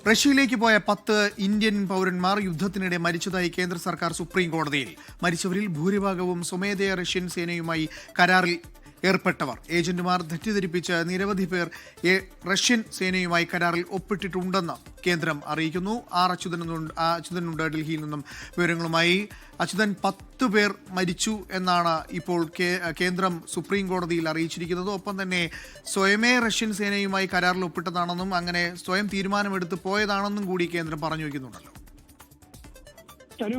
റഷ്യയിലേക്ക് പോയ 10 ഇന്ത്യൻ പൗരന്മാർ യുദ്ധത്തിനിടെ മരിച്ചതായി കേന്ദ്ര സർക്കാർ സുപ്രീം കോടതിയിൽ. മരിച്ചവരിൽ ഭൂരിഭാഗവും സ്വമേധയാ റഷ്യൻ സേനയുമായി കരാറിൽ ഏർപ്പെട്ടവർ. ഏജന്റുമാർ തെറ്റിദ്ധരിപ്പിച്ച് നിരവധി പേർ റഷ്യൻ സേനയുമായി കരാറിൽ ഒപ്പിട്ടിട്ടുണ്ടെന്ന് കേന്ദ്രം അറിയിക്കുന്നു. അച്യുതനുണ്ട് ഡൽഹിയിൽ നിന്നും വിവരങ്ങളുമായി. അച്യുതൻ, 10 പേർ മരിച്ചു എന്നാണ് ഇപ്പോൾ കേന്ദ്രം സുപ്രീം കോടതിയിൽ അറിയിച്ചിരിക്കുന്നത്. ഒപ്പം തന്നെ സ്വയമേ റഷ്യൻ സേനയുമായി കരാറിൽ ഒപ്പിട്ടതാണെന്നും അങ്ങനെ സ്വയം തീരുമാനമെടുത്ത് പോയതാണെന്നും കൂടി കേന്ദ്രം പറഞ്ഞു വയ്ക്കുന്നുണ്ടല്ലോ.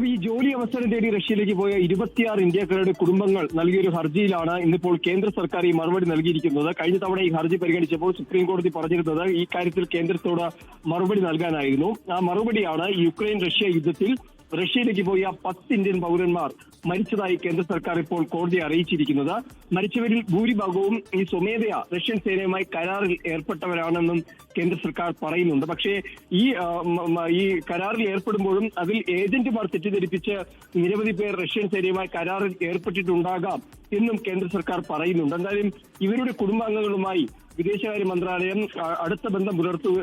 ഈ ജോലി അവസരം തേടി റഷ്യയിലേക്ക് പോയ 26 ഇന്ത്യക്കാരുടെ കുടുംബങ്ങൾ നൽകിയൊരു ഹർജിയിലാണ് ഇന്നിപ്പോൾ കേന്ദ്ര സർക്കാർ ഈ മറുപടി നൽകിയിരിക്കുന്നത്. കഴിഞ്ഞ തവണ ഈ ഹർജി പരിഗണിച്ചപ്പോൾ സുപ്രീം കോടതി പറഞ്ഞിരുന്നത് ഈ കാര്യത്തിൽ കേന്ദ്രത്തോട് മറുപടി നൽകാനായിരുന്നു. ആ മറുപടിയാണ് യുക്രൈൻ റഷ്യ യുദ്ധത്തിൽ റഷ്യയിലേക്ക് പോയ 10 ഇന്ത്യൻ പൗരന്മാർ മരിച്ചതായി കേന്ദ്ര സർക്കാർ ഇപ്പോൾ കോടതിയെ അറിയിച്ചിരിക്കുന്നത്. മരിച്ചവരിൽ ഭൂരിഭാഗവും ഈ സ്വമേധയാ റഷ്യൻ സേനയുമായി കരാറിൽ ഏർപ്പെട്ടവരാണെന്നും കേന്ദ്ര സർക്കാർ പറയുന്നുണ്ട്. പക്ഷേ ഈ കരാറിൽ ഏർപ്പെടുമ്പോഴും അതിൽ ഏജന്റുമാർ തെറ്റിദ്ധരിപ്പിച്ച് നിരവധി പേർ റഷ്യൻ സേനയുമായി കരാറിൽ ഏർപ്പെട്ടിട്ടുണ്ടാകാം എന്നും കേന്ദ്ര സർക്കാർ പറയുന്നുണ്ട്. എന്തായാലും ഇവരുടെ കുടുംബാംഗങ്ങളുമായി വിദേശകാര്യ മന്ത്രാലയം അടുത്ത ബന്ധം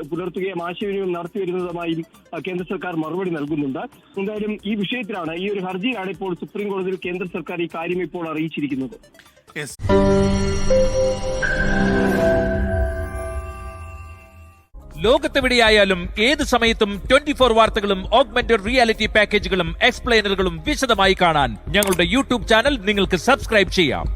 പുലർത്തുകയും ആശയവിനിമയം നടത്തിവരുന്നതുമായും കേന്ദ്ര സർക്കാർ മറുപടി നൽകുന്നുണ്ട്. എന്തായാലും ഈ വിഷയത്തിലാണ്, ഈ ഒരു ഹർജിയിലാണ് ഇപ്പോൾ സുപ്രീം കോടതിയിൽ കേന്ദ്ര സർക്കാർ ഈ കാര്യം ഇപ്പോൾ അറിയിച്ചിരിക്കുന്നത്. ലോകത്തെവിടെയായാലും ഏത് സമയത്തും 24 വാർത്തകളും ഓഗ്മെന്റഡ് റിയാലിറ്റി പാക്കേജുകളും എക്സ്പ്ലെയിനറുകളും വിശദമായി കാണാൻ ഞങ്ങളുടെ യൂട്യൂബ് ചാനൽ നിങ്ങൾക്ക് സബ്സ്ക്രൈബ് ചെയ്യാം.